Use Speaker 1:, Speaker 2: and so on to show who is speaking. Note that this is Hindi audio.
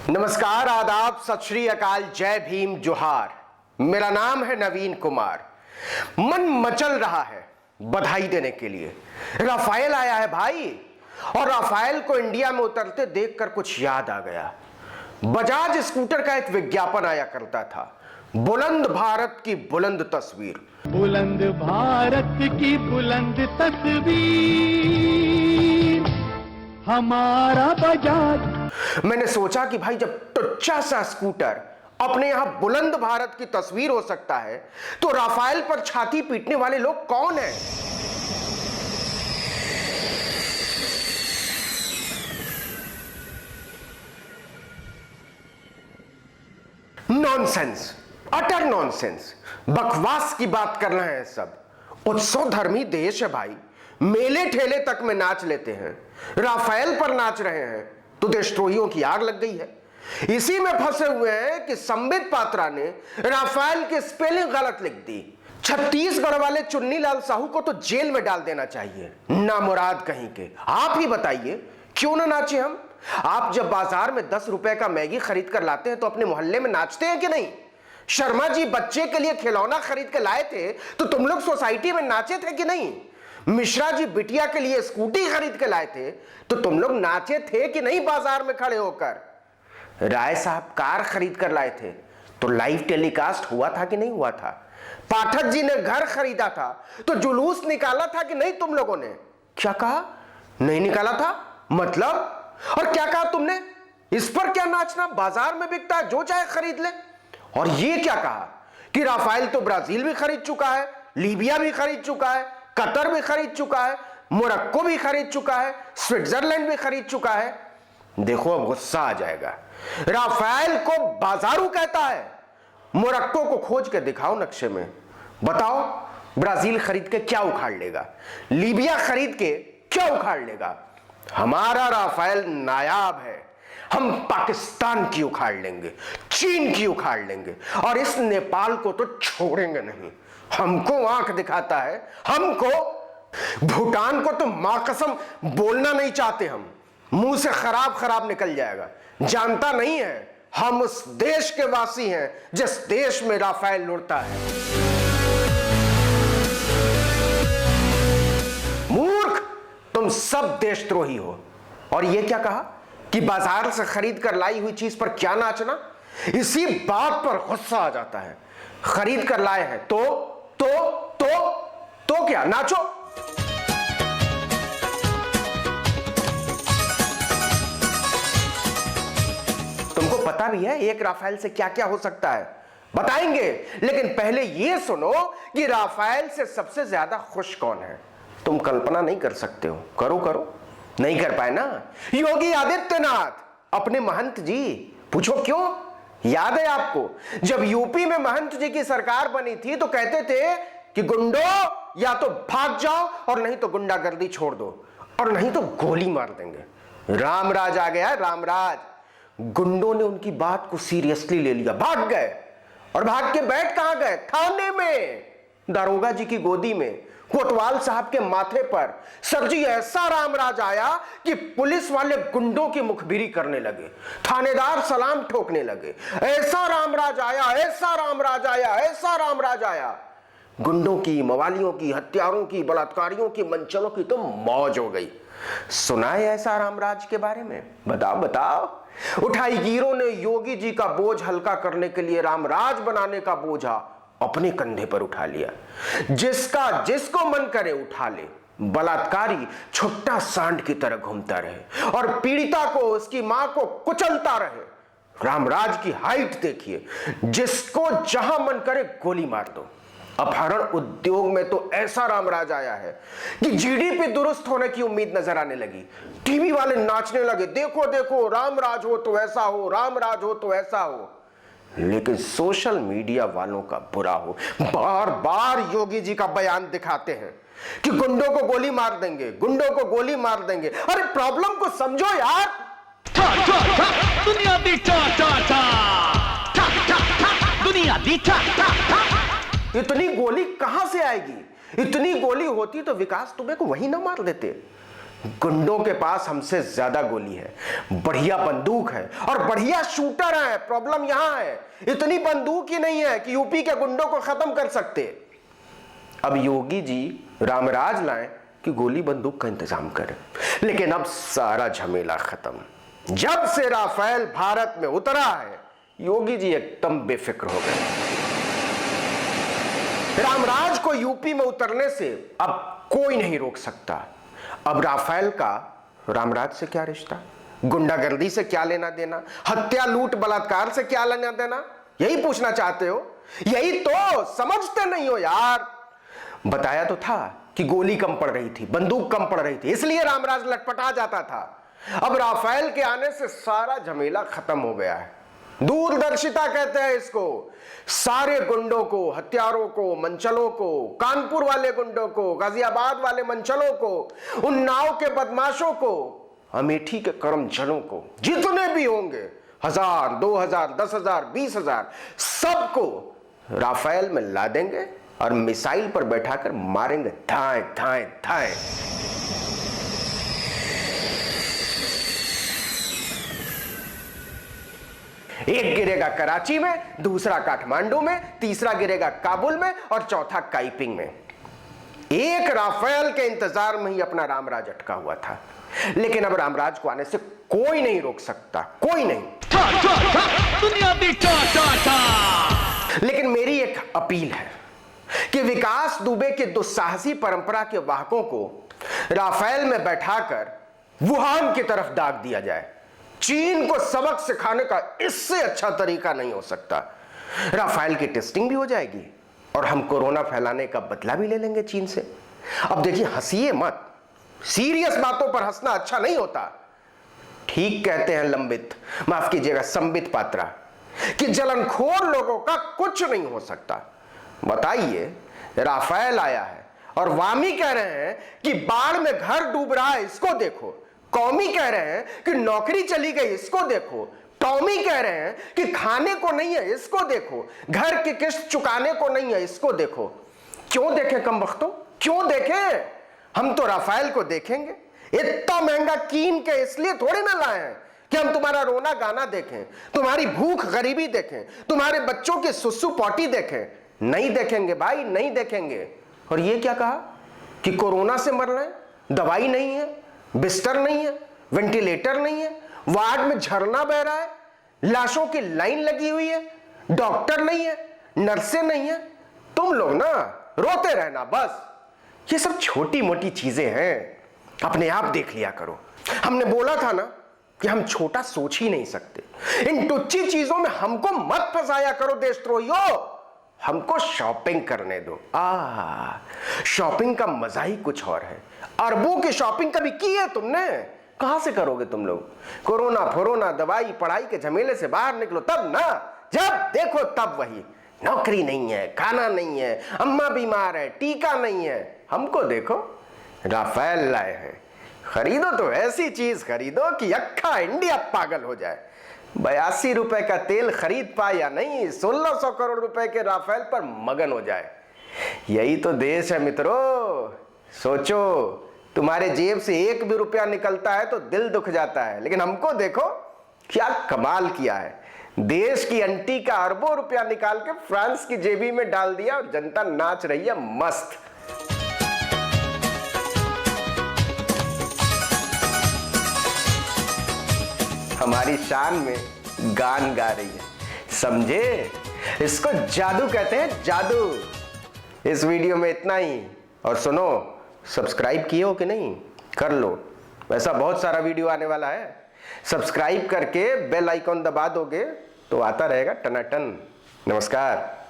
Speaker 1: नमस्कार, आदाब, सत श्री अकाल, जय भीम, जोहार। मेरा नाम है नवीन कुमार। मन मचल रहा है बधाई देने के लिए। राफेल आया है भाई, और राफेल को इंडिया में उतरते देखकर कुछ याद आ गया। बजाज स्कूटर का एक विज्ञापन आया करता था, बुलंद भारत की बुलंद तस्वीर।
Speaker 2: बुलंद भारत की बुलंद तस्वीर हमारा बजाज।
Speaker 1: मैंने सोचा कि भाई जब टुच्चा सा स्कूटर अपने यहां बुलंद भारत की तस्वीर हो सकता है, तो राफेल पर छाती पीटने वाले लोग कौन हैं? नॉनसेंस, अटर नॉनसेंस, बकवास की बात करना है सब। उत्सव धर्मी देश है भाई, मेले ठेले तक में नाच लेते हैं। राफेल पर नाच रहे हैं तो देशद्रोहियों की आग लग गई है। इसी में फंसे हुए हैं कि संबित पात्रा ने राफेल की स्पेलिंग गलत लिख दी। छत्तीसगढ़ वाले चुन्नीलाल साहू को तो जेल में डाल देना चाहिए, नामुराद कहीं के। आप ही बताइए, क्यों ना नाचे हम? आप जब बाजार में 10 रुपए का मैगी खरीद कर लाते हैं तो अपने मोहल्ले में नाचते हैं कि नहीं? शर्मा जी बच्चे के लिए खिलौना खरीद कर लाए थे तो तुम लोग सोसाइटी में नाचे थे कि नहीं? मिश्रा जी बिटिया के लिए स्कूटी खरीद के लाए थे तो तुम लोग नाचे थे कि नहीं बाजार में खड़े होकर? राय साहब कार खरीद कर लाए थे तो लाइव टेलीकास्ट हुआ था कि नहीं हुआ था? पाठक जी ने घर खरीदा था तो जुलूस निकाला था कि नहीं तुम लोगों ने? क्या कहा? नहीं निकाला था मतलब? और क्या कहा तुमने? इस पर क्या नाचना, बाजार में बिकता है, जो चाहे खरीद ले। और ये क्या कहा कि राफेल तो ब्राजील भी खरीद चुका है, लीबिया भी खरीद चुका है, कतर भी खरीद चुका है, मोरक्को भी खरीद चुका है, स्विट्जरलैंड भी खरीद चुका है। देखो अब गुस्सा आ जाएगा। राफेल को बाजारू कहता है। मोरक्को को खोज के दिखाओ नक्शे में, बताओ ब्राजील खरीद के क्या उखाड़ लेगा, लीबिया खरीद के क्या उखाड़ लेगा? हमारा राफेल नायाब है, हम पाकिस्तान की उखाड़ लेंगे, चीन की उखाड़ लेंगे, और इस नेपाल को तो छोड़ेंगे नहीं। हमको आंख दिखाता है, हमको। भूटान को तो मां कसम बोलना नहीं चाहते हम, मुंह से खराब खराब निकल जाएगा। जानता नहीं है हम उस देश के वासी हैं जिस देश में राफेल उड़ता है। मूर्ख, तुम सब देशद्रोही हो। और ये क्या कहा कि बाजार से खरीद कर लाई हुई चीज पर क्या नाचना? इसी बात पर गुस्सा आ जाता है। खरीद कर लाए हैं तो क्या नाचो? तुमको पता भी है एक राफेल से क्या क्या हो सकता है? बताएंगे, लेकिन पहले यह सुनो कि राफेल से सबसे ज्यादा खुश कौन है। तुम कल्पना नहीं कर सकते हो, करो नहीं कर पाए ना? योगी आदित्यनाथ, अपने महंत जी। पूछो क्यों? याद है आपको, जब यूपी में महंत जी की सरकार बनी थी तो कहते थे कि गुंडो या तो भाग जाओ और नहीं तो गुंडागर्दी छोड़ दो, और नहीं तो गोली मार देंगे। रामराज आ गया, रामराज। गुंडों ने उनकी बात को सीरियसली ले लिया, भाग गए। और भाग के बैठ कहां गए? थाने में, दारोगा जी की गोदी में, कोतवाल साहब के माथे पर। सर जी ऐसा रामराज आया कि पुलिस वाले गुंडों की मुखबिरी करने लगे, थानेदार सलाम ठोकने लगे। ऐसा रामराज आया, ऐसा रामराज आया, ऐसा रामराज आया। गुंडों की, मवालियों की, हत्यारों की, बलात्कारियों की, मंचलों की तो मौज हो गई। सुना है ऐसा रामराज के बारे में? बताओ। उठाईगीरों ने योगी जी का बोझ हल्का करने के लिए रामराज बनाने का बोझा अपने कंधे पर उठा लिया। जिसका जिसको मन करे उठा ले। बलात्कारी छुट्टा सांड की तरह घूमता रहे और पीड़िता को, उसकी मां को कुचलता रहे। रामराज की हाइट देखिए, जिसको जहां मन करे गोली मार दो। अपहरण उद्योग में तो ऐसा रामराज आया है कि जीडीपी दुरुस्त होने की उम्मीद नजर आने लगी। टीवी वाले नाचने लगे, देखो देखो रामराज हो तो ऐसा हो, रामराज हो तो ऐसा हो। लेकिन सोशल मीडिया वालों का बुरा हो, बार बार योगी जी का बयान दिखाते हैं कि गुंडों को गोली मार देंगे, गुंडों को गोली मार देंगे। अरे प्रॉब्लम को समझो यार।
Speaker 2: दुनिया दी चा चा चा, दुनिया दी चा चा चा।
Speaker 1: इतनी गोली कहां से आएगी? इतनी गोली होती तो विकास दुबे को वहीं ना मार देते। गुंडों के पास हमसे ज्यादा गोली है, बढ़िया बंदूक है और बढ़िया शूटर है। प्रॉब्लम यहां है, इतनी बंदूक ही नहीं है कि यूपी के गुंडों को खत्म कर सकते। अब योगी जी रामराज लाएं कि गोली बंदूक का इंतजाम करें, लेकिन अब सारा झमेला खत्म। जब से राफेल भारत में उतरा है, योगी जी एकदम बेफिक्र हो गए। रामराज को यूपी में उतरने से अब कोई नहीं रोक सकता। अब राफेल का रामराज से क्या रिश्ता, गुंडागर्दी से क्या लेना देना, हत्या लूट बलात्कार से क्या लेना देना, यही पूछना चाहते हो? यही तो समझते नहीं हो यार। बताया तो था कि गोली कम पड़ रही थी, बंदूक कम पड़ रही थी, इसलिए रामराज लटपटा जाता था। अब राफेल के आने से सारा झमेला खत्म हो गया है। दूरदर्शिता कहते हैं इसको। सारे गुंडों को, हत्यारों को, मंचलों को, कानपुर वाले गुंडों को, गाजियाबाद वाले मंचलों को, उन्नाव के बदमाशों को, अमेठी के कर्मजनों को, जितने भी होंगे, 1000, 2000, 10,000, 20,000, सबको राफेल में ला देंगे और मिसाइल पर बैठाकर मारेंगे धाए धाए धाए। एक गिरेगा कराची में, दूसरा काठमांडू में, तीसरा गिरेगा काबुल में और चौथा काइपिंग में। एक राफेल के इंतजार में ही अपना रामराज अटका हुआ था, लेकिन अब रामराज को आने से कोई नहीं रोक सकता, कोई नहीं।
Speaker 2: दुनिया भी टा।
Speaker 1: लेकिन मेरी एक अपील है कि विकास दुबे के दुस्साहसी परंपरा के वाहकों को राफेल में बैठाकर वुहान की तरफ दाग दिया जाए। चीन को सबक सिखाने का इससे अच्छा तरीका नहीं हो सकता। राफेल की टेस्टिंग भी हो जाएगी और हम कोरोना फैलाने का बदला भी ले लेंगे चीन से। अब देखिए, हंसिए मत, सीरियस बातों पर हंसना अच्छा नहीं होता। ठीक कहते हैं लंबित, माफ कीजिएगा संबित पात्रा, कि जलनखोर लोगों का कुछ नहीं हो सकता। बताइए, राफेल आया है और वामी कह रहे हैं कि बाढ़ में घर डूब रहा है, इसको देखो। कौमी कह रहे हैं कि नौकरी चली गई, इसको देखो। टॉमी कह रहे हैं कि खाने को नहीं है, इसको देखो। घर की किस्त चुकाने को नहीं है, इसको देखो। क्यों देखें कम वक्तों, क्यों देखें? हम तो राफेल को देखेंगे। इतना महंगा कीन के इसलिए थोड़ी ना लाए हैं कि हम तुम्हारा रोना गाना देखें, तुम्हारी भूख गरीबी देखें, तुम्हारे बच्चों की सुसु पॉटी देखें। नहीं देखेंगे भाई, नहीं देखेंगे। और ये क्या कहा कि कोरोना से मर रहे हैं, दवाई नहीं है, बिस्तर नहीं है, वेंटिलेटर नहीं है, वार्ड में झरना बह रहा है, लाशों की लाइन लगी हुई है, डॉक्टर नहीं है, नर्सें नहीं है। तुम लोग ना रोते रहना बस। ये सब छोटी मोटी चीजें हैं, अपने आप देख लिया करो। हमने बोला था ना कि हम छोटा सोच ही नहीं सकते। इन टुच्ची चीजों में हमको मत फंसाया करो देशद्रोहियों। हमको शॉपिंग करने दो। शॉपिंग का मजा ही कुछ और है। अरबों की शॉपिंग कभी की है तुमने? कहां से करोगे तुम लोग? कोरोना फोरोना, दवाई, पढ़ाई के झमेले से बाहर निकलो तब ना। जब देखो तब वही, नौकरी नहीं है, खाना नहीं है, अम्मा बीमार है, टीका नहीं है। हमको देखो, राफेल लाए हैं। खरीदो तो ऐसी चीज खरीदो कि अक्खा इंडिया पागल हो जाए। 82 रुपए का तेल खरीद पाए या नहीं, 1600 करोड़ रुपए के राफेल पर मगन हो जाए। यही तो देश है मित्रों। सोचो, तुम्हारे जेब से एक भी रुपया निकलता है तो दिल दुख जाता है, लेकिन हमको देखो क्या कमाल किया है। देश की अंटी का अरबों रुपया निकाल के फ्रांस की जेबी में डाल दिया और जनता नाच रही है मस्त। हमारी शान में गान गा रही है, समझे? इसको जादू कहते हैं, जादू। इस वीडियो में इतना ही। और सुनो, सब्सक्राइब किए हो कि नहीं? कर लो, ऐसा बहुत सारा वीडियो आने वाला है। सब्सक्राइब करके बेल आइकॉन दबा दोगे तो आता रहेगा टनाटन। नमस्कार।